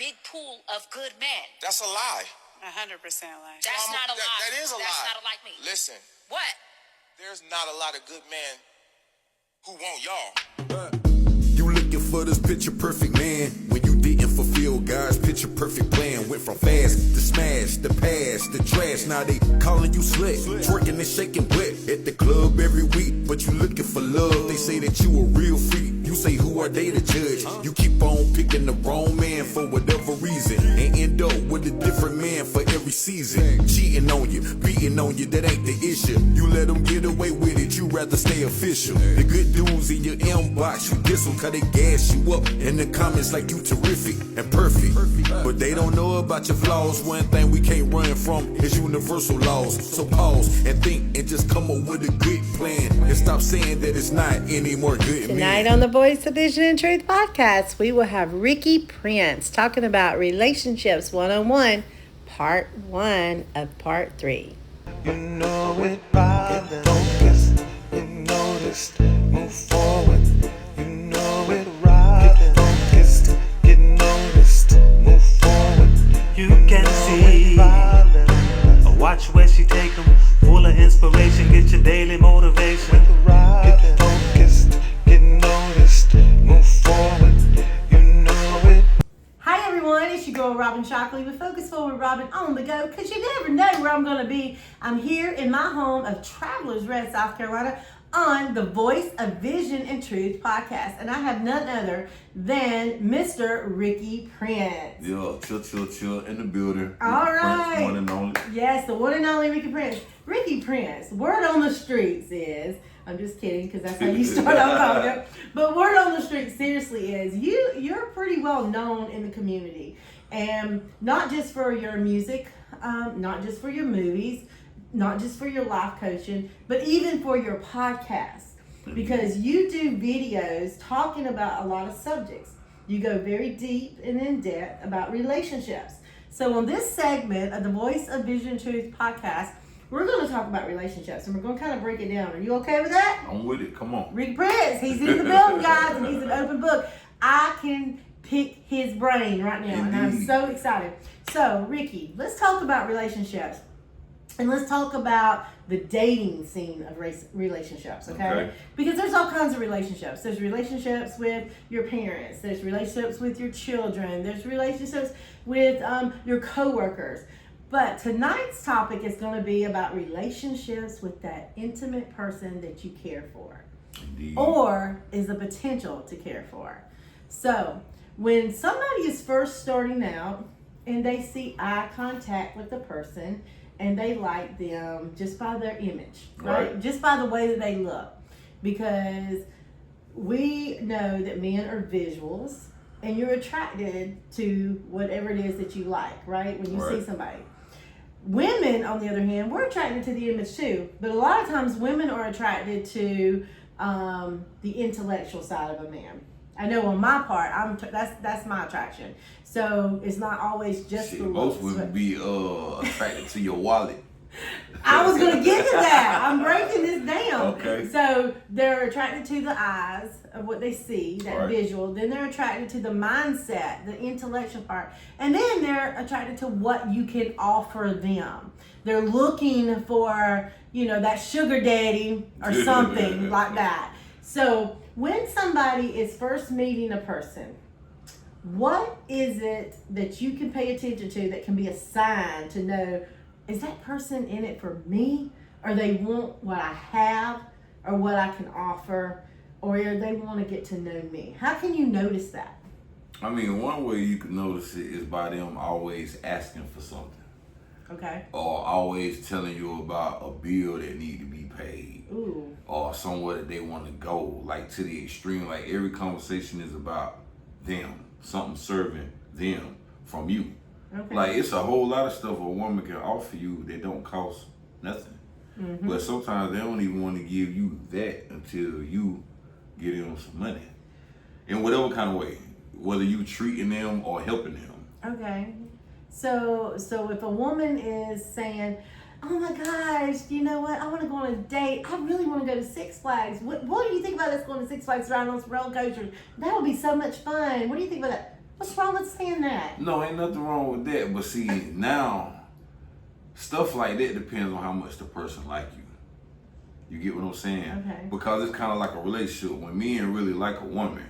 big pool of good men. That's a lie. 100% lie. That's not a lie. That is a lie. That's not like me. Listen. What? There's not a lot of good men who want y'all. You looking for this picture perfect man when you didn't fulfill God's picture perfect plan. Went from fast to smash, the past, the trash. Now they calling you slick, twerking and shaking wet at the club every week. But you looking for love. They say that you a real freak. You say who are they to judge? You keep on picking the wrong man for whatever reason and end up with a different man for every season. Cheating on you, beating on you, that ain't the issue. You let them get away with it, you rather stay official. The good dudes in your inbox, you diss them cause they gas you up in the comments like you terrific and perfect. But they don't know about your flaws. One thing we can't run from is universal laws. So pause and think and just come up with a good plan and stop saying that it's not any more good. Tonight on the Voice of Vision and Truth podcast, we will have Ricky Prince talking about relationships 101, part 1 of part 3. You know it, right? Get focused, you noticed, move forward. You know it, right? Get focused, get noticed, move forward. You can see, watch where she take them, full of inspiration, get your daily motivation. Get focused, get noticed, move forward. You know it. Hi everyone, it's your girl Robin Shockley with Focus Forward Robin on the go, because you never know where I'm going to be. I'm here in my home of Travelers Rest, South Carolina, on the Voice of Vision and Truth podcast. And I have none other than Mr. Ricky Prince. Yeah, chill in the building. All right. Prince, one and only. Yes, the one and only Ricky Prince. Ricky Prince, word on the streets is, I'm just kidding because that's how you start off talking. But word on the street seriously is you're pretty well known in the community, and not just for your music, not just for your movies, not just for your life coaching, but even for your podcast, because you do videos talking about a lot of subjects. You go very deep and in depth about relationships. So on this segment of the Voice of Vision and Truth podcast, we're going to talk about relationships, and we're going to kind of break it down. Are you okay with that? I'm with it. Come on. Rick Prince, he's in the building, guys, and he's an open book. I can pick his brain right now, and I'm so excited. So, Ricky, let's talk about relationships, and let's talk about the dating scene of relationships, okay? Because there's all kinds of relationships. There's relationships with your parents. There's relationships with your children. There's relationships with your coworkers. But tonight's topic is going to be about relationships with that intimate person that you care for. Indeed. Or is a potential to care for. So when somebody is first starting out and they see eye contact with the person and they like them just by their image, right? Just by the way that they look. Because we know that men are visuals and you're attracted to whatever it is that you like, right? When you see somebody. Women, on the other hand, we're attracted to the image too, but a lot of times women are attracted to the intellectual side of a man. I know on my part, that's my attraction. So it's not always just the looks. Most would be attracted to your wallet. I was going to get to that. I'm breaking this down. Okay. So they're attracted to the eyes of what they see, that visual. Then they're attracted to the mindset, the intellectual part. And then they're attracted to what you can offer them. They're looking for, that sugar daddy or something like that. So when somebody is first meeting a person, what is it that you can pay attention to that can be a sign to know, is that person in it for me? Or they want what I have or what I can offer, or they want to get to know me? How can you notice that? I mean, one way you can notice it is by them always asking for something. Okay. Or always telling you about a bill that need to be paid. Ooh. Or somewhere that they want to go, like to the extreme. Like every conversation is about them, something serving them from you. Okay. Like it's a whole lot of stuff a woman can offer you that don't cost nothing. Mm-hmm. But sometimes they don't even want to give you that until you give them some money. In whatever kind of way. Whether you treating them or helping them. Okay. So if a woman is saying, oh my gosh, you know what? I want to go on a date. I really want to go to Six Flags. What do you think about us going to Six Flags, riding on some roller coasters? That would be so much fun. What do you think about that? What's wrong with saying that? No, ain't nothing wrong with that. But see, now, stuff like that depends on how much the person like you. You get what I'm saying? Okay. Because it's kind of like a relationship. When men really like a woman,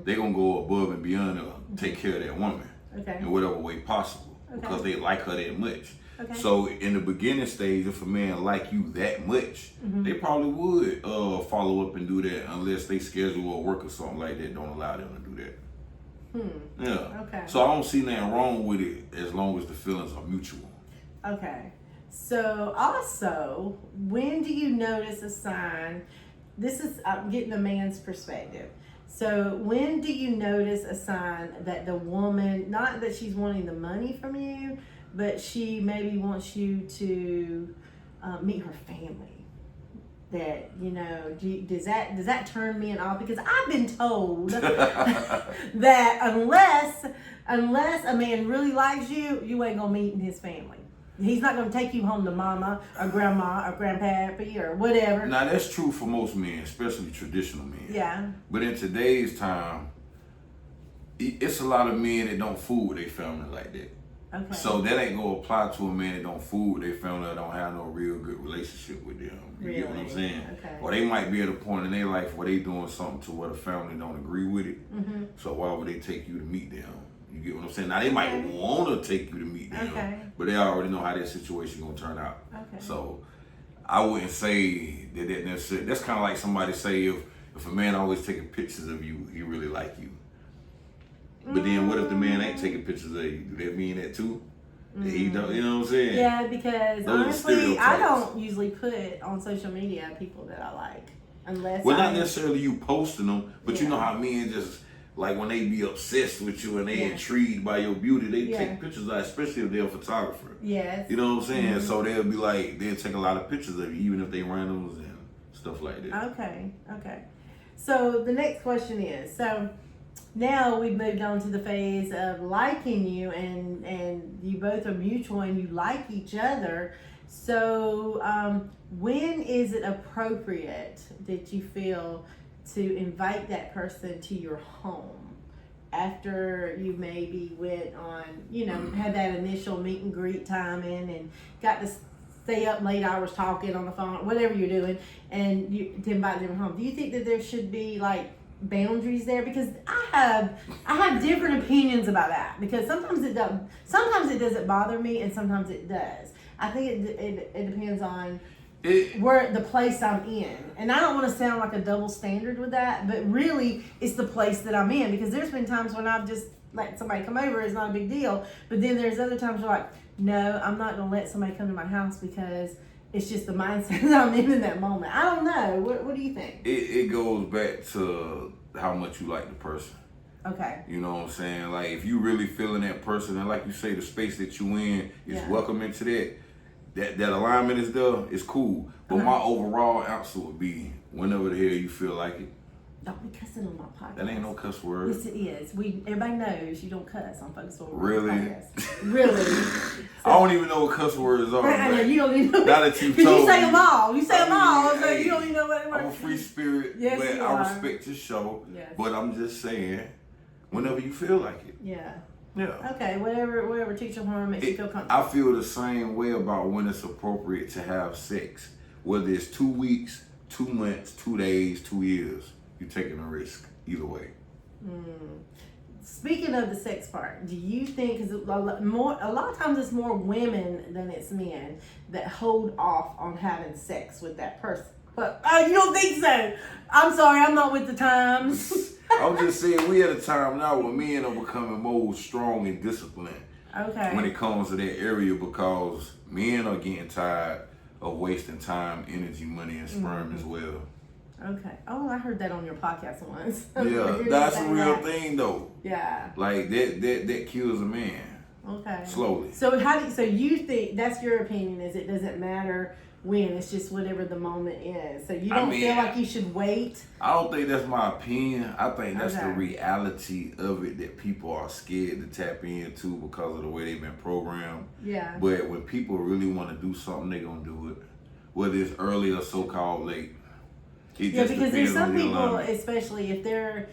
they going to go above and beyond to take care of that woman in whatever way possible because they like her that much. Okay. So in the beginning stage, if a man like you that much, they probably would follow up and do that unless they schedule a work or something like that don't allow them to do that. Yeah. Okay. So I don't see nothing wrong with it as long as the feelings are mutual. Okay. So also, when do you notice a sign? This is, I'm getting a man's perspective. So when do you notice a sign that the woman, not that she's wanting the money from you, but she maybe wants you to meet her family? That, you know, does that turn men off? Because I've been told that unless a man really likes you, you ain't gonna meet his family. He's not gonna take you home to mama or grandma or grandpappy or whatever. Now that's true for most men, especially traditional men. Yeah. But in today's time, it's a lot of men that don't fool with their family like that. Okay. So that ain't gonna apply to a man that don't fool with their family or don't have no real good relationship with them. You get what I'm saying? Okay. Or they might be at a point in their life where they doing something to where the family don't agree with it. So why would they take you to meet them? You get what I'm saying? Now they might want to take you to meet them, but they already know how that situation gonna turn out. Okay. So I wouldn't say that necessarily. That's kind of like somebody say if a man always taking pictures of you, he really like you. But then what if the man ain't taking pictures of you? Do that mean that too? That he don't, you know what I'm saying? Yeah, because Those are honestly, I stereotypes. don't usually put on social media people that I like. Unless Well, not necessarily you posting them, but you Yeah. know how men just, like when they be obsessed with you and they intrigued by your beauty, they take pictures of, especially if they're a photographer. Yes. You know what I'm saying? So they'll be like, they'll take a lot of pictures of you, even if they randoms and stuff like that. Okay. So the next question is, so now we've moved on to the phase of liking you, and you both are mutual and you like each other. So when is it appropriate that you feel to invite that person to your home after you maybe went on, you know, had that initial meet and greet timing and got to stay up late hours talking on the phone, whatever you're doing, and you to invite them home? Do you think that there should be like boundaries there? Because I have different opinions about that, because sometimes it doesn't bother me and sometimes it does. I think it depends on where the place I'm in, and I don't want to sound like a double standard with that, but really it's the place that I'm in, because there's been times when I've just let somebody come over, it's not a big deal, but then there's other times where like, no, I'm not gonna let somebody come to my house because it's just the mindset that I'm in that moment. I don't know. What do you think? It goes back to how much you like the person. Okay. You know what I'm saying? Like if you really feeling that person, and like you say, the space that you in is welcoming to that alignment is there, it's cool. But my overall answer would be whenever the hell you feel like it. Don't be cussing on my podcast. That ain't no cuss word. Yes, it is. Everybody knows you don't cuss on Focus on Really? Podcast. Really? I don't even know what cuss words are. I know, you don't even know. Now that you've Because told you say me. them all. You say them all. So Hey, you don't even know what they were. I'm a free spirit, Yes, but you I are. respect your show. Yes. But I'm just saying, whenever you feel like it. Yeah. Yeah. Okay, whatever teach them harm makes you feel comfortable. I feel the same way about when it's appropriate to have sex. Whether it's 2 weeks, 2 months, 2 days, 2 years, you're taking a risk either way. Speaking of the sex part, do you think, because a lot of times it's more women than it's men that hold off on having sex with that person? But you don't think so? I'm sorry, I'm not with the times. I'm just saying, we at a time now where men are becoming more strong and disciplined Okay. when it comes to that area, because men are getting tired of wasting time, energy, money, and sperm as well. Okay. Oh, I heard that on your podcast once. Yeah, that's a real thing though. Yeah. Like that kills a man Okay. slowly. So so you think that's your opinion? Is it doesn't matter when, it's just whatever the moment is. So you don't feel like you should wait? I don't think that's my opinion. I think that's the Okay. reality of it that people are scared to tap into because of the way they've been programmed. Yeah. But when people really want to do something, they're going to do it. Whether it's early or so-called late. It Yeah, just because there's depends on some the people, alignment. especially if they're,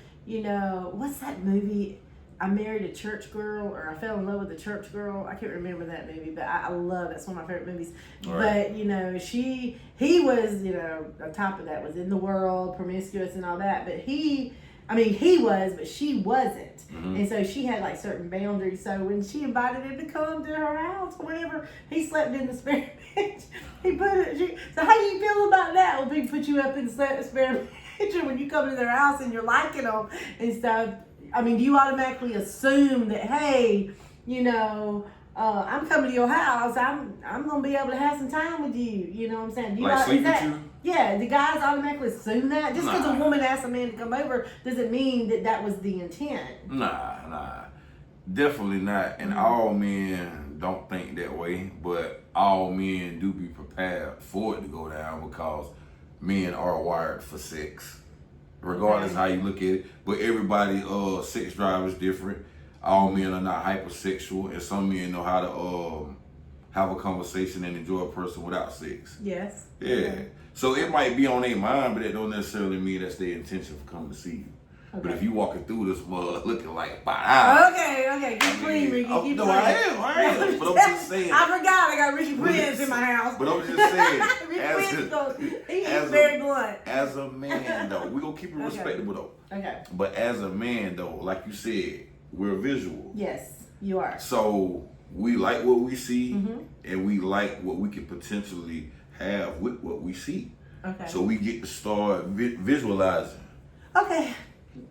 what's that movie? I married a church girl, or I fell in love with a church girl. I can't remember that movie, but I love that's one of my favorite movies. Right. But you know, he was, you know, on top of that, was in the world, promiscuous and all that. But he was, but she wasn't. And so she had like certain boundaries. So when she invited him to come to her house or whatever, he slept in the spare bedroom. So how do you feel about that? Well, people put you up in the spare bedroom when you come to their house and you're liking them and stuff. I mean, do you automatically assume that, hey, you know, I'm coming to your house, I'm gonna be able to have some time with you. You know what I'm saying? Do you Like sleep with you? Yeah, the guys automatically assume that. Just because a woman asks a man to come over doesn't mean that was the intent. Nah. Definitely not. And all men don't think that way, but all men do be prepared for it to go down because men are wired for sex. Regardless how you look at it. But everybody sex drive is different. All men are not hypersexual, and some men know how to have a conversation and enjoy a person without sex. Yes. Yeah. Okay. So it might be on their mind, but it don't necessarily mean that's their intention for coming to see you. Okay. But if you walking through this mud looking like bye. Okay. Keep clean, Ricky. Keep no, clean. I am. But I'm just saying. I forgot I got Ricky Prince in my house. But I'm just saying. He's very blunt. As a man, though, we're going to keep it respectable, though. Okay. But as a man, though, like you said, we're visual. Yes, you are. So we like what we see, and we like what we can potentially have with what we see. Okay. So we get to start visualizing. Okay,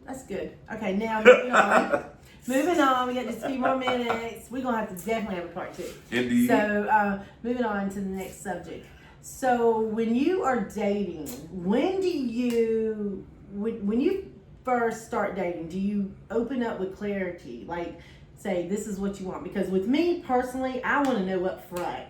that's good. Okay, now moving on. Moving on, we got just a few more minutes. We're going to have to definitely have a part 2. Indeed. So moving on to the next subject. So when you are dating, when you first start dating, do you open up with clarity? Like, say, this is what you want? Because with me personally, I want to know up front.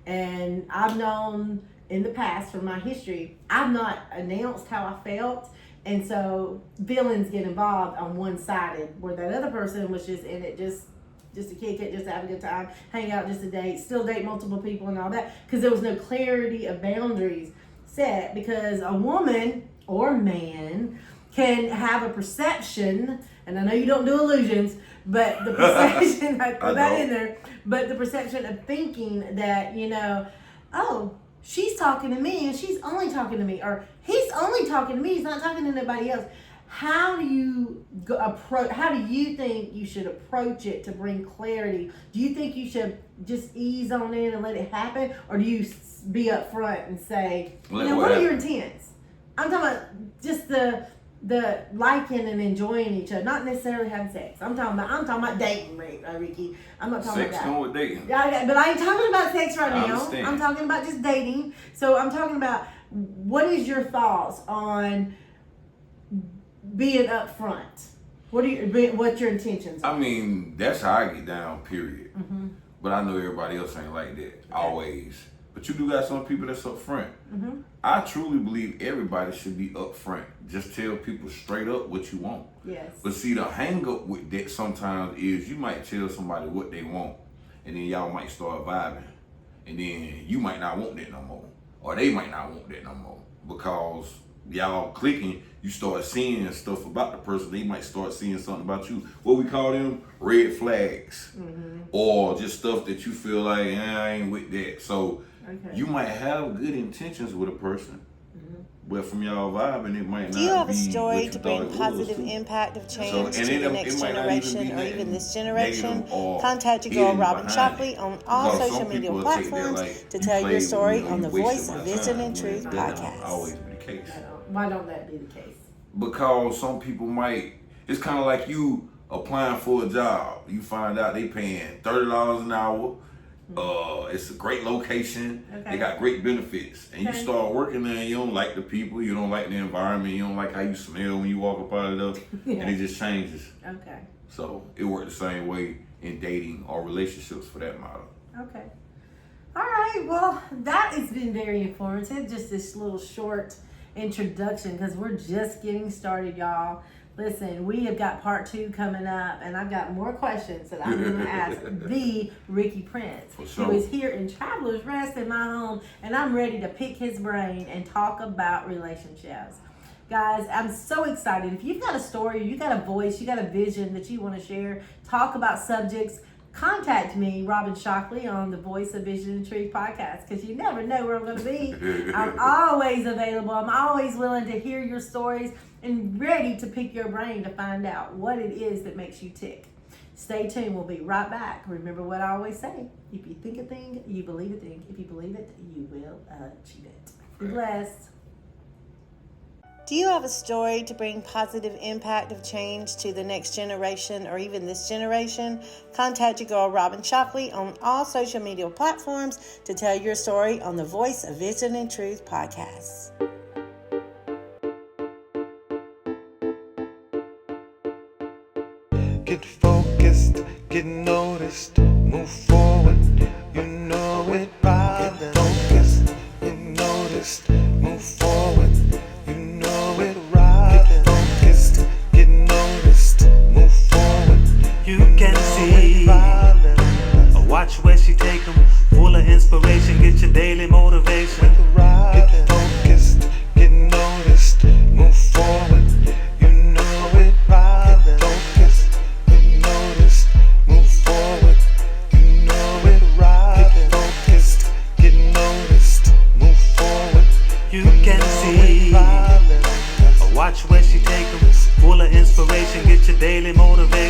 And I've known in the past from my history, I've not announced how I felt. And so feelings get involved on one-sided, where that other person was just in it just to kick it, just to have a good time, hang out, just to date, still date multiple people and all that. Because there was no clarity of boundaries set. Because a woman or man can have a perception, and I know you don't do illusions, but the perception, I put that in there, but the perception of thinking that, you know, oh, she's talking to me and she's only talking to me, or he's only talking to me, he's not talking to nobody else. How do you how do you think you should approach it to bring clarity? Do you think you should just ease on in and let it happen? Or do you be up front and say, what are your intents? I'm talking about just the liking and enjoying each other, not necessarily having sex. I'm talking about dating, Ricky. I'm not talking sex about going with dating. Yeah, but I ain't talking about sex right now. Understand. I'm talking about just dating. So I'm talking about, what is your thoughts on being up front? What's your intentions? I mean, that's how I get down, period. But I know everybody else ain't like that, always. But you do got some people that's up front. I truly believe everybody should be up front. Just tell people straight up what you want. Yes. But see, the hang up with that sometimes is you might tell somebody what they want, and then y'all might start vibing. And then you might not want that no more. Or they might not want that no more. Because y'all clicking, you start seeing stuff about the person. They might start seeing something about you. What we call them? Red flags. Or just stuff that you feel like, I ain't with that. So you might have good intentions with a person, but from y'all vibing, it might not be. Do you have a story what you to bring thought it positive was. impact of change to it the next might not even generation be or even this generation? negative or Contact your girl hidden Robin behind Shockley it. on all Because social some media people will take that platforms like, to you tell your played story with me, on the you Voice wasted of my Vision time. and Truth That don't podcast. always be the case. Why don't that be the case? Because some people might, it's kind of like you applying for a job. You find out they paying $30 an hour. It's a great location. They got great benefits. And you start working there and you don't like the people, you don't like the environment, you don't like how you smell when you walk up out of there. And it just changes. Okay. So it worked the same way in dating or relationships for that matter. Okay. All right. Well, that has been very informative. Just this little short introduction, because we're just getting started, y'all. Listen, we have got part 2 coming up, and I've got more questions that I'm going to ask the Ricky Prince, who is here in Traveler's Rest in my home, and I'm ready to pick his brain and talk about relationships. Guys, I'm so excited. If you've got a story, you got a voice, you got a vision that you want to share, talk about subjects, contact me, Robin Shockley, on the Voice of Vision and Truth podcast, because you never know where I'm going to be. I'm always available. I'm always willing to hear your stories and ready to pick your brain to find out what it is that makes you tick. Stay tuned. We'll be right back. Remember what I always say. If you think a thing, you believe a thing. If you believe it, you will achieve it. Be blessed. Do you have a story to bring positive impact of change to the next generation or even this generation? Contact your girl Robin Shockley on all social media platforms to tell your story on the Voice of Vision and Truth podcast. Get focused, get noticed, move forward, you know it, right? Get focused, get noticed, move forward, you know it, right? Get focused, get noticed, move forward, You can see. Watch where she take 'em, full of inspiration, get your daily motivation. get focused, get noticed, move forward, you know it, right? Get focused, get noticed, move forward, you know it, right? Get focused, get noticed, move forward, You can see. Watch where she take 'em, full of inspiration, get your daily motivation.